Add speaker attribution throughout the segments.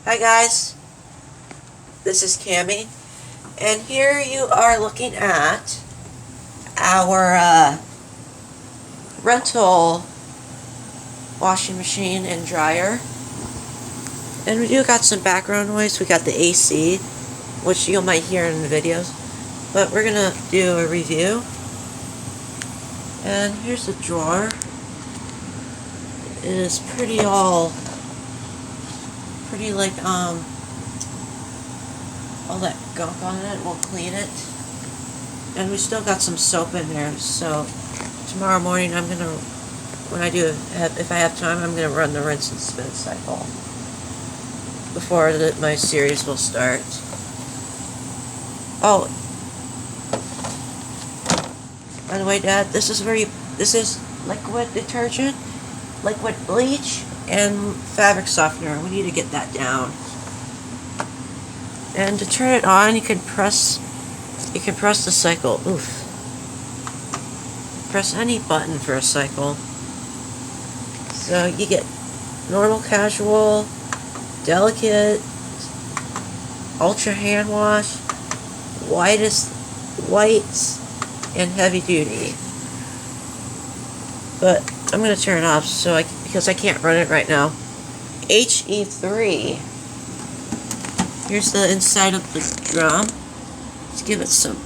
Speaker 1: Hi guys, this is Cammy, and here you are looking at our rental washing machine and dryer. And we do got some background noise. We got the AC, which you might hear in the videos, but we're gonna do a review. And here's the drawer. It is pretty like all that gunk on it. We'll clean it, and we still got some soap in there. So tomorrow morning, I'm gonna, if I have time, I'm gonna run the rinse and spin cycle before my series will start. Oh, by the way, Dad, this is liquid detergent, liquid bleach, and fabric softener. We need to get that down. And to turn it on, you can press the cycle. Oof. Press any button for a cycle. So you get normal, casual, delicate, ultra hand wash, whites, and heavy duty. But I'm going to turn it off because I can't run it right now. HE3. Here's the inside of the drum. Let's give it some.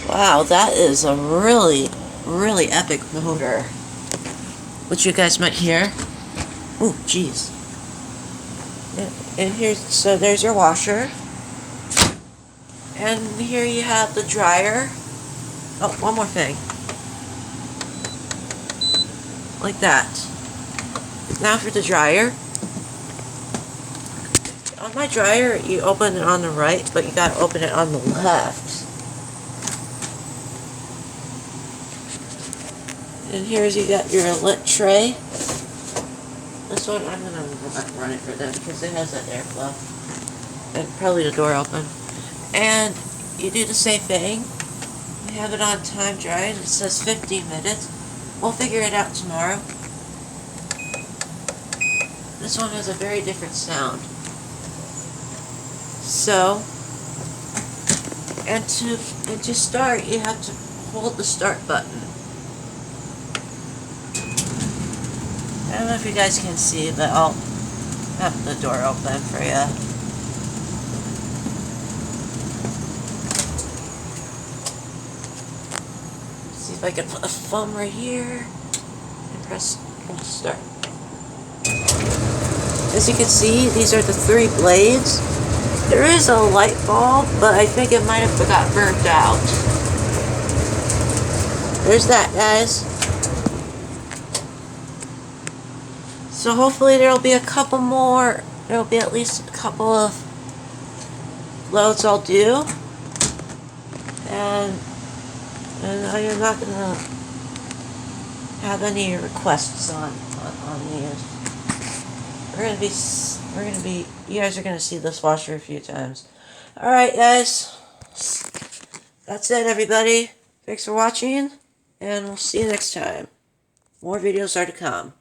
Speaker 1: Wow, that is a really, really epic motor, which you guys might hear. Ooh, jeez. And so there's your washer. And here you have the dryer. Oh, one more thing. Like that. Now for the dryer. On my dryer, you open it on the right, but you gotta open it on the left. And here's you got your lit tray. This one I'm gonna run it for them because it has that airflow. And probably the door open. And you do the same thing. You have it on time drying. It says 15 minutes. We'll figure it out tomorrow. This one has a very different sound. So, and to start, you have to hold the start button. I don't know if you guys can see, but I'll have the door open for you. See if I can put a thumb right here and press start. As you can see, these are the 3 blades. There is a light bulb, but I think it might have got burnt out. There's that, guys. So hopefully there'll be a couple more. There'll be at least a couple of loads I'll do. And I'm not gonna have any requests on these. You guys are gonna see this washer a few times. Alright, guys. That's it, everybody. Thanks for watching, and we'll see you next time. More videos are to come.